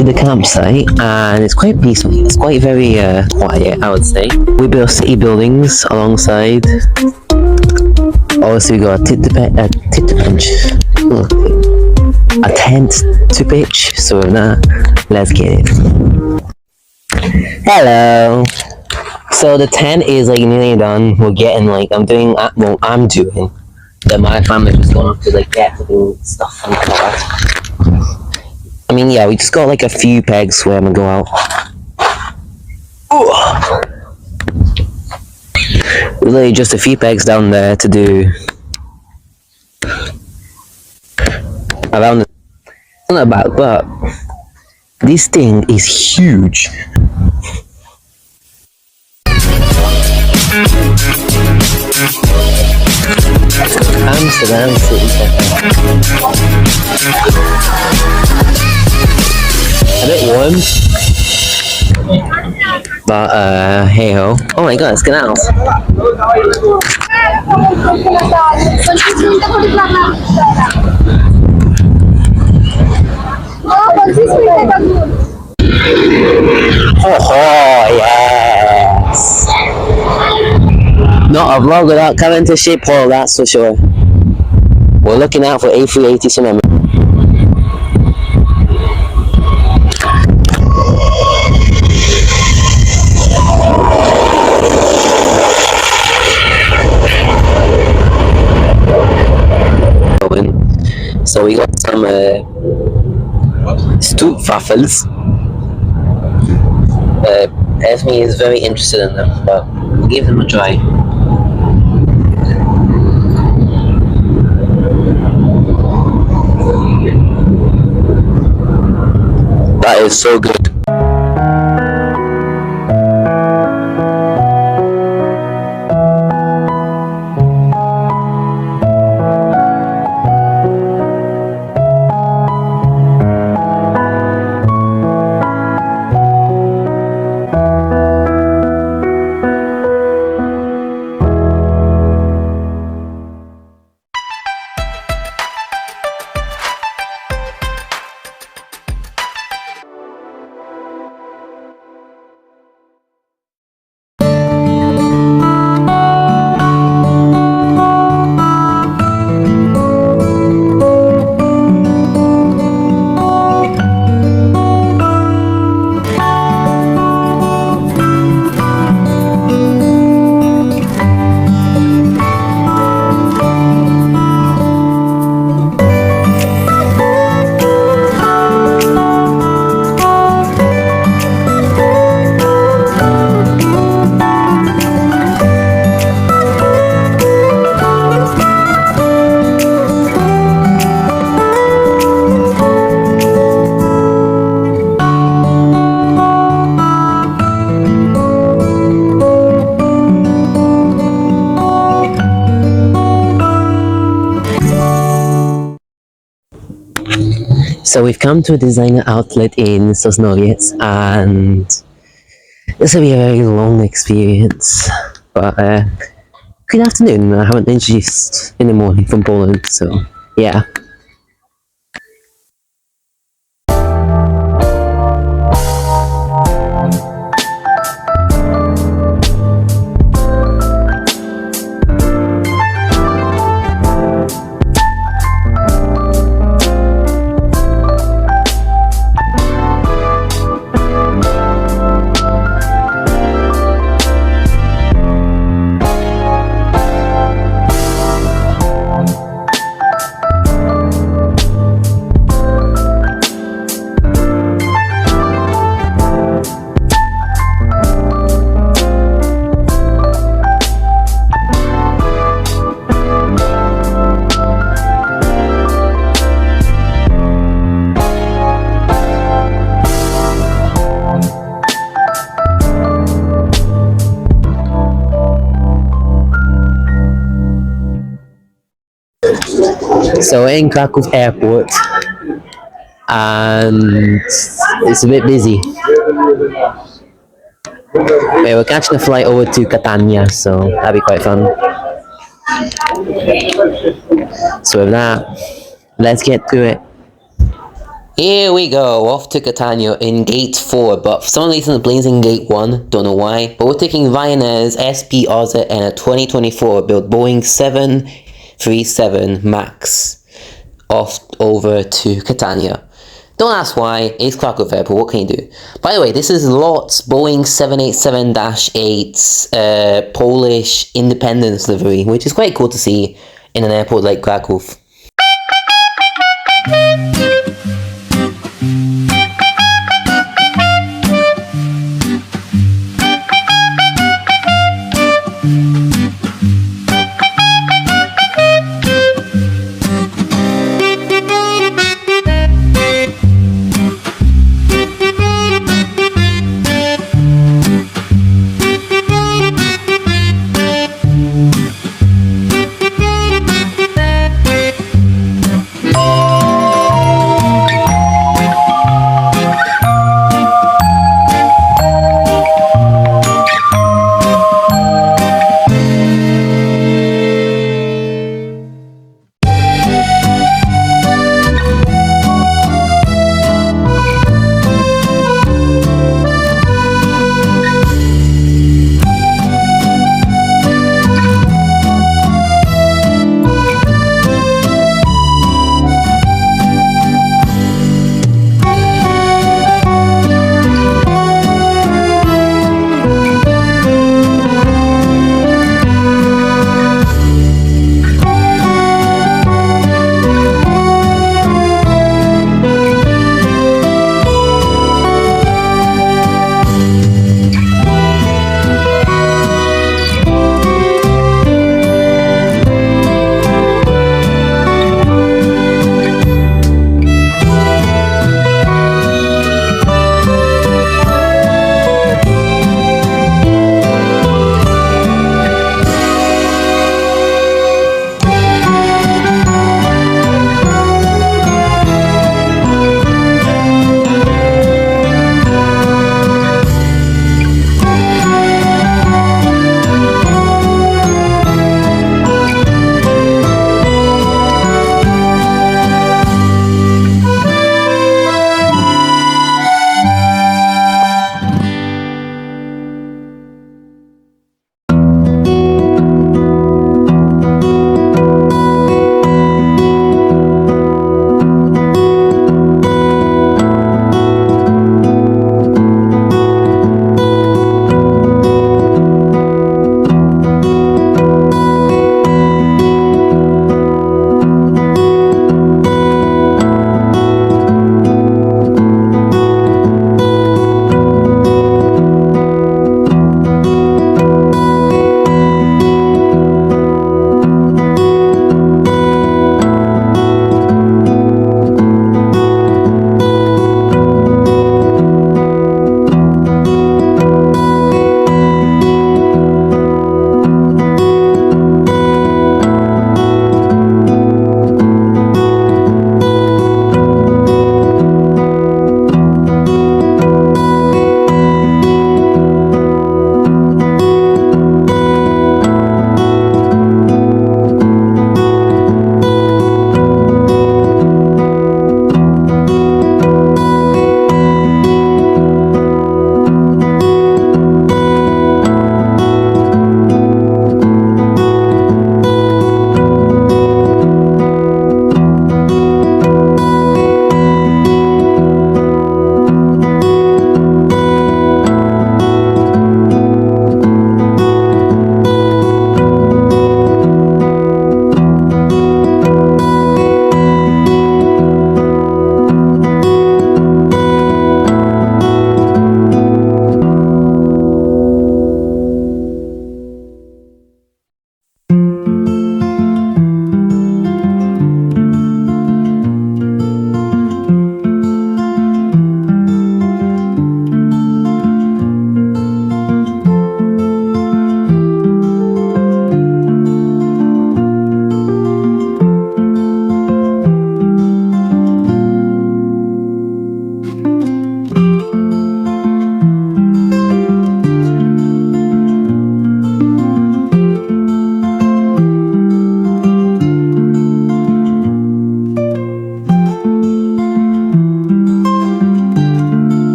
to the campsite, and it's quite peaceful. It's quite very quiet, I would say. We built city buildings alongside. Also, we got a tent to pitch. So now, let's get it. Hello. So the tent is like nearly done. We're getting like I'm doing. Then my family's just going up to like get the stuff on the car. I mean, yeah, we just got like a few pegs where I'm gonna go out. Really, just a few pegs down there to do around the. Not about, but this thing is huge. Amsterdam City Cafe. A bit warm, but hey ho. Oh my god, it's canals. Oh yes. Not a vlog without coming to ship hole, that's for sure. We're looking out for A380 remember. So we got some Stoopwaffels. Esme is very interested in them, but we'll give them a try. That is so good. So we've come to a designer outlet in Sosnowiec, and this will be a very long experience. But good afternoon. I haven't been introduced in the morning from Poland, so yeah. So we're in Kraków Airport, and it's a bit busy. Yeah, we're catching a flight over to Catania, so that'll be quite fun. So with that, let's get to it. Here we go, off to Catania in gate 4, but for some reason the plane's in gate 1, don't know why. But we're taking Ryanair's SP Orbit and a 2024 built Boeing 737 MAX off over to Catania. Don't ask why, it's Krakow Airport, what can you do? By the way, this is LOT's Boeing 787-8's Polish independence livery, which is quite cool to see in an airport like Krakow.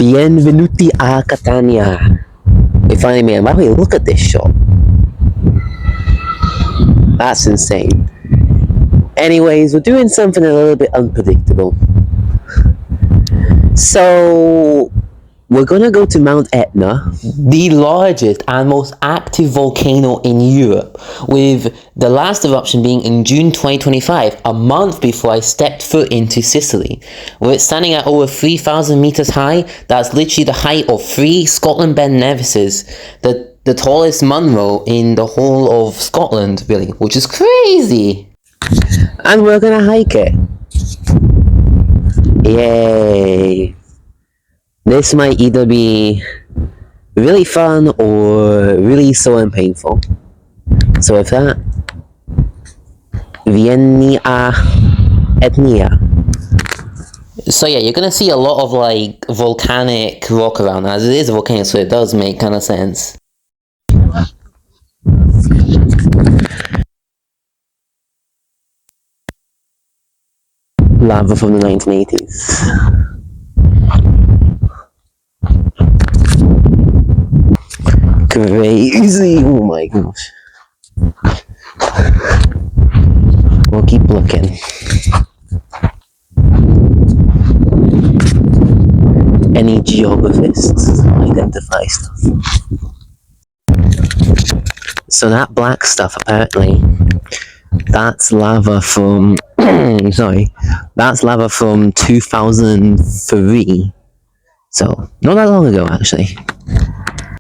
Bienvenuti a Catania. We finally made it. By the way, look at this shot. That's insane. Anyways, we're doing something a little bit unpredictable. So, we're gonna go to Mount Etna, the largest and most active volcano in Europe, with the last eruption being in June 2025, a month before I stepped foot into Sicily. With it standing at over 3,000 meters high, that's literally the height of 3 Scotland Ben Nevises, the tallest Munro in the whole of Scotland, really, which is crazy. And we're gonna hike it. Yay. This might either be really fun or really so and painful. So with that, Vieni a Etnia. So yeah, you're gonna see a lot of like volcanic rock around, as it is a volcano, so it does make kind of sense. Lava from the 1980s. Crazy! Oh my gosh. We'll keep looking. Any geographists identify stuff. So that black stuff, apparently, that's lava from sorry, that's lava from 2003. So not that long ago, actually.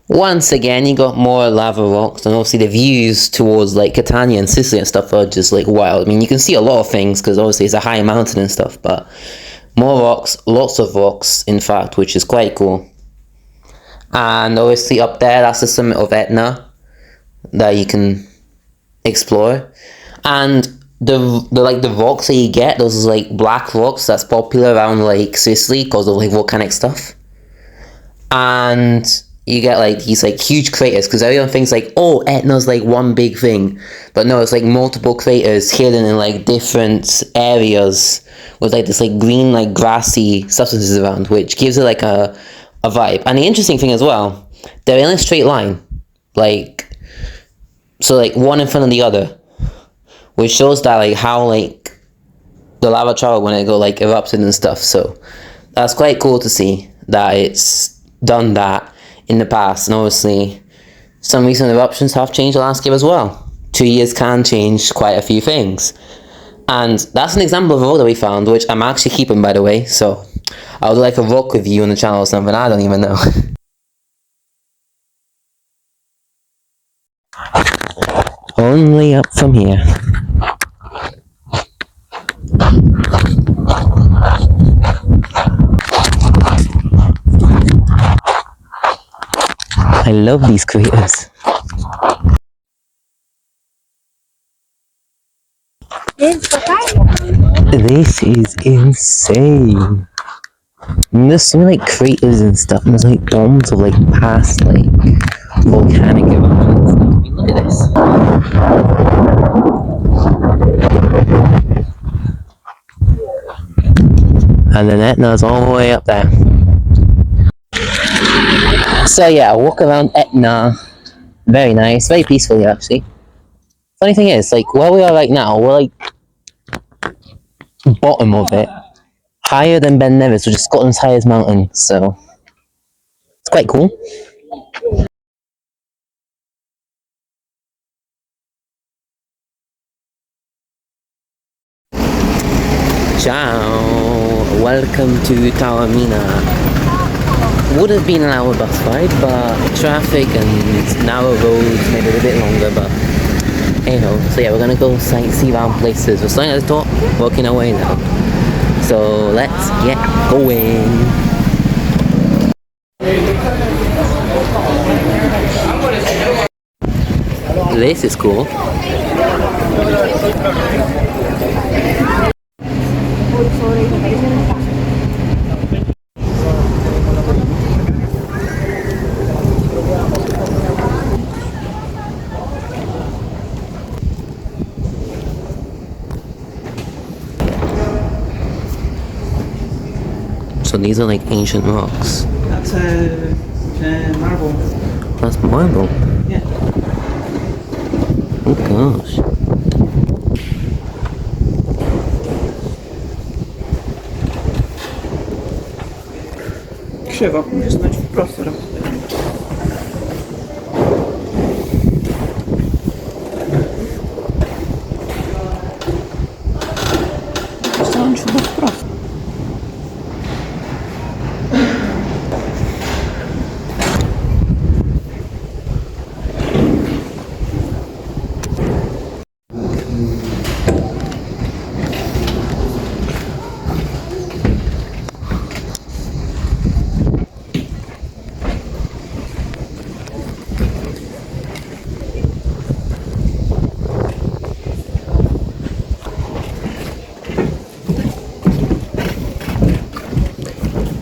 Once again, you got more lava rocks, and obviously the views towards like Catania and Sicily and stuff are just like wild. I mean, you can see a lot of things because obviously it's a high mountain and stuff, but more rocks, lots of rocks, in fact, which is quite cool. And obviously up there, that's the summit of Etna that you can explore. And the rocks that you get, those like black rocks that's popular around like Sicily because of like volcanic stuff. And you get like these like huge craters because everyone thinks like, oh, Etna's like one big thing, but no, it's like multiple craters hidden in like different areas with like this like green like grassy substances around, which gives it like a vibe. And the interesting thing as well, they're in a straight line, like so like one in front of the other, which shows that like how like the lava traveled when it go like erupted and stuff. So that's quite cool to see that it's done that in the past, and obviously some recent eruptions have changed the landscape as well. 2 years can change quite a few things, and that's an example of a rock that we found, which I'm actually keeping, by the way. So I would like a rock review on the channel or something, I don't even know. Only up from here. I love these craters. This is insane. And there's so many like craters and stuff, and there's like domes of like past like volcanic eruptions and stuff. I mean, look at this. And then Etna's all the way up there. So yeah, I walk around Etna. Very nice, very peacefully actually. Funny thing is, like where we are right now, we're like bottom of it, higher than Ben Nevis, which is Scotland's highest mountain. So it's quite cool. Ciao, welcome to Taormina. Would have been an hour bus ride, but traffic and narrow roads made it a bit longer, but anyhow. So yeah, we're gonna go sightsee around places. We're starting at the top, working our way now. So let's get going. This is cool. So these are like ancient rocks. That's marble. That's marble. Yeah. Oh gosh. Krzywo, musisz znać w prosto. Stanąć chyba w prosto.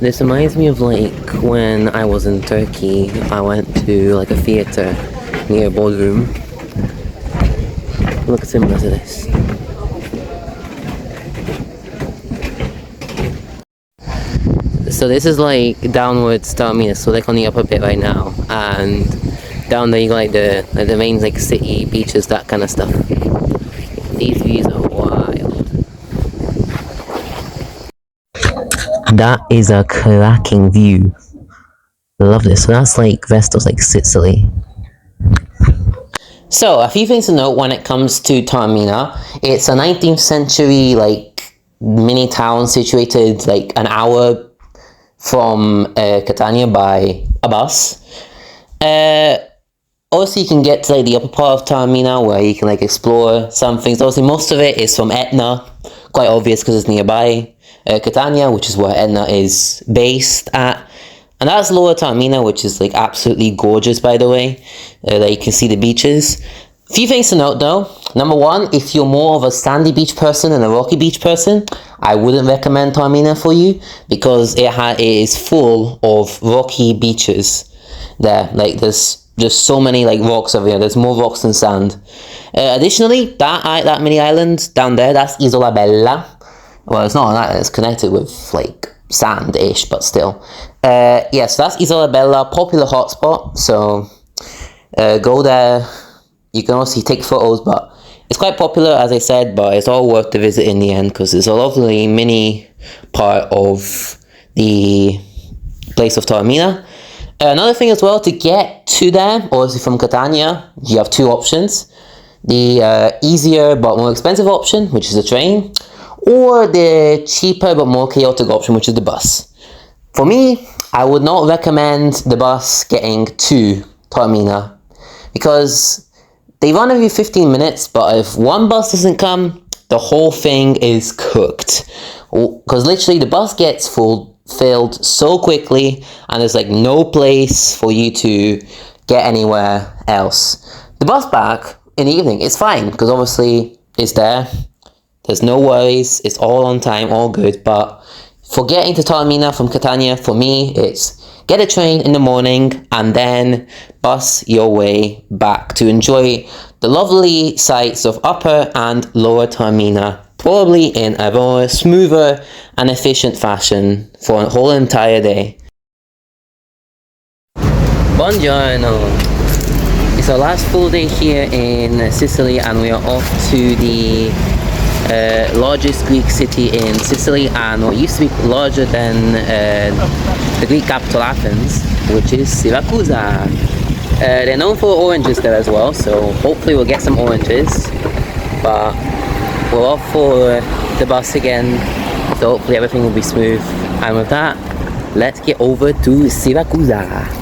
This reminds me of like when I was in Turkey, I went to like a theatre near Bodrum. Looks similar to this. So this is like downwards Taormina, so like on the upper bit right now, and down there you got like the main like city, beaches, that kind of stuff. These views are wild. That is a cracking view. Love this. So that's like Vestos, like Sicily. So a few things to note when it comes to Taormina. It's a 19th century like mini town situated like an hour from Catania by a bus. Also, you can get to like the upper part of Taormina where you can like explore some things. Obviously, most of it is from Etna, quite obvious because it's nearby. Catania, which is where Etna is based at. And that's Lower Taormina, which is like absolutely gorgeous, by the way. That you can see the beaches. A few things to note though. Number one, if you're more of a sandy beach person than a rocky beach person, I wouldn't recommend Taormina for you because it is full of rocky beaches there. Like there's just so many like rocks over here. There's more rocks than sand. Additionally, that mini island down there, that's Isola Bella. Well, it's not an island, it's connected with like sand-ish, but still. Yes, that's Isola Bella, popular hotspot, so go there. You can also take photos, but it's quite popular, as I said, but it's all worth the visit in the end because it's a lovely mini part of the place of Taormina. Another thing as well, to get to there, obviously from Catania, you have two options. The easier but more expensive option, which is a train, or the cheaper but more chaotic option, which is the bus. For me, I would not recommend the bus getting to Taormina because they run every 15 minutes, but if one bus doesn't come, the whole thing is cooked. Because literally the bus gets filled so quickly and there's like no place for you to get anywhere else. The bus back in the evening, it's fine because obviously it's there. There's no worries, it's all on time, all good, but for getting to Taormina from Catania, for me, it's get a train in the morning and then bus your way back to enjoy the lovely sights of Upper and Lower Taormina, probably in a more smoother and efficient fashion for a whole entire day. Buongiorno! It's our last full day here in Sicily and we are off to the largest Greek city in Sicily and what used to be larger than the Greek capital Athens, which is Siracusa. They're known for oranges there as well, so hopefully we'll get some oranges, but we're off for the bus again, so hopefully everything will be smooth. And with that, let's get over to Siracusa.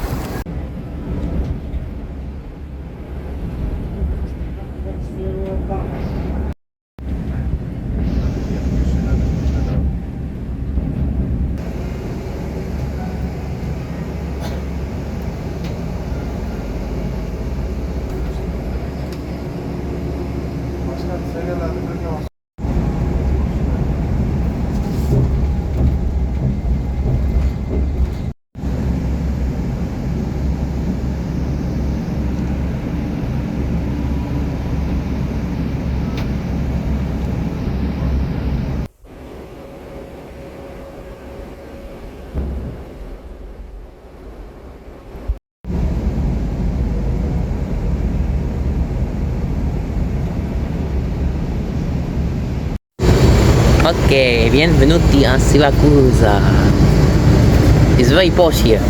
Okay, benvenuti a Siracusa. It's very posh here.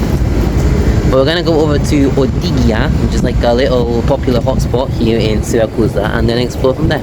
We're gonna go over to Ortigia, which is like a little popular hotspot here in Siracusa, and then explore from there.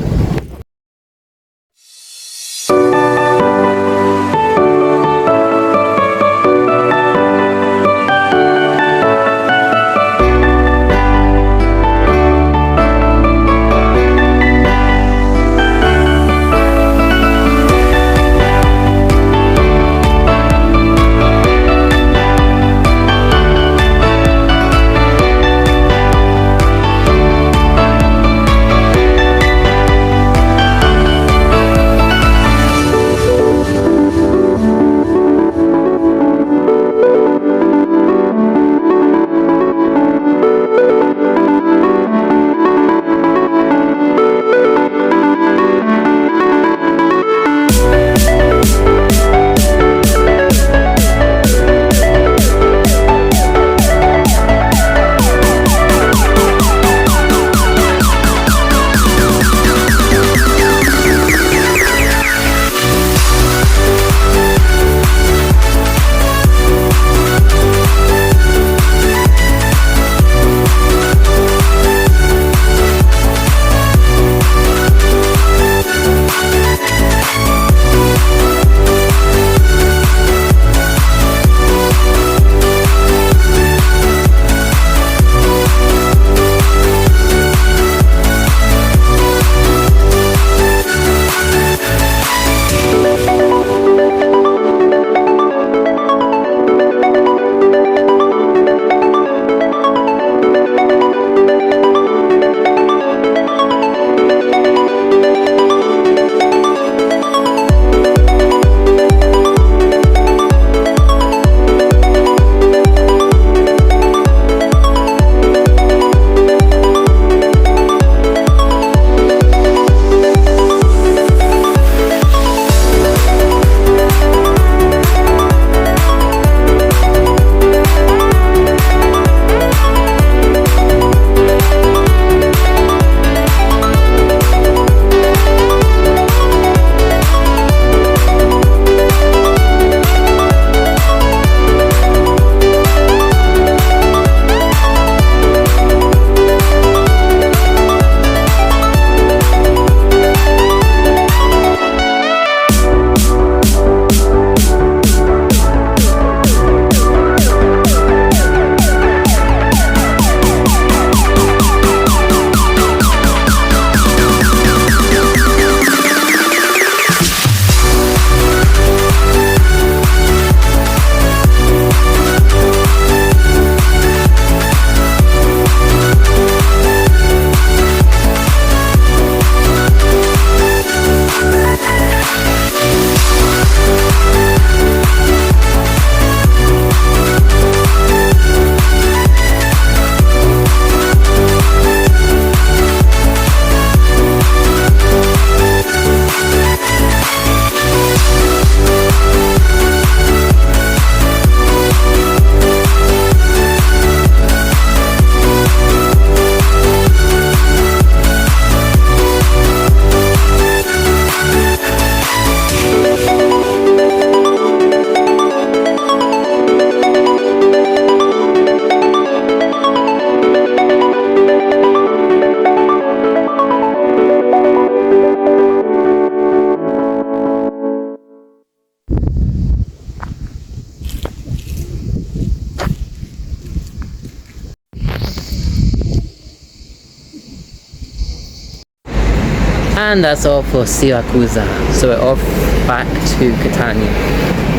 And that's all for Siracusa. So we're off back to Catania.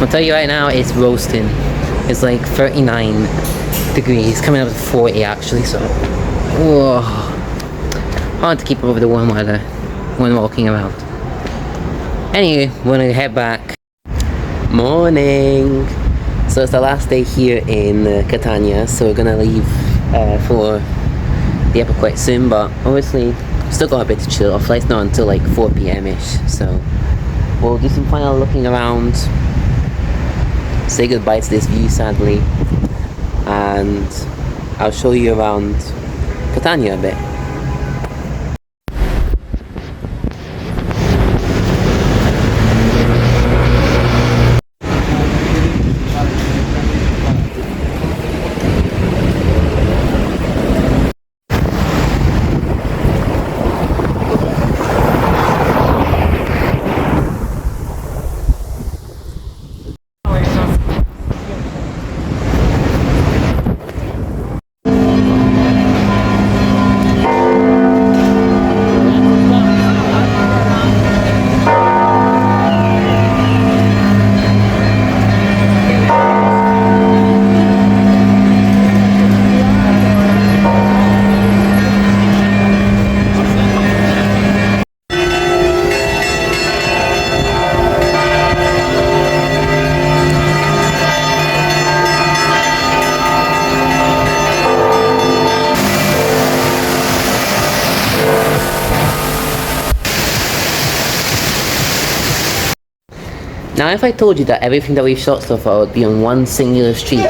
I'll tell you right now, it's roasting. It's like 39 degrees, coming up to 40 actually, so whoa. Hard to keep up with the warm weather when walking around. Anyway, we're gonna head back. Morning! So it's the last day here in Catania, so we're gonna leave for the airport quite soon, but obviously still got a bit to chill. Our flight's not until like 4 p.m. ish, so we'll do some final looking around, say goodbye to this view sadly, and I'll show you around Catania a bit. Now, if I told you that everything that we've shot so far would be on one singular street,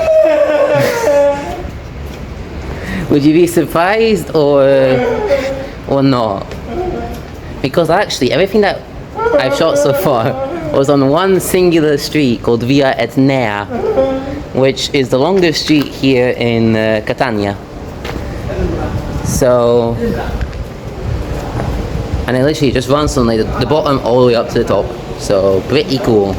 would you be surprised or not? Because actually, everything that I've shot so far was on one singular street called Via Etnea, which is the longest street here in Catania. So, and it literally just runs from like the bottom all the way up to the top. So pretty cool.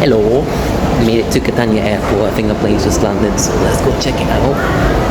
Hello, made it to Catania Airport. I think the plane's just landed, so let's go check it out.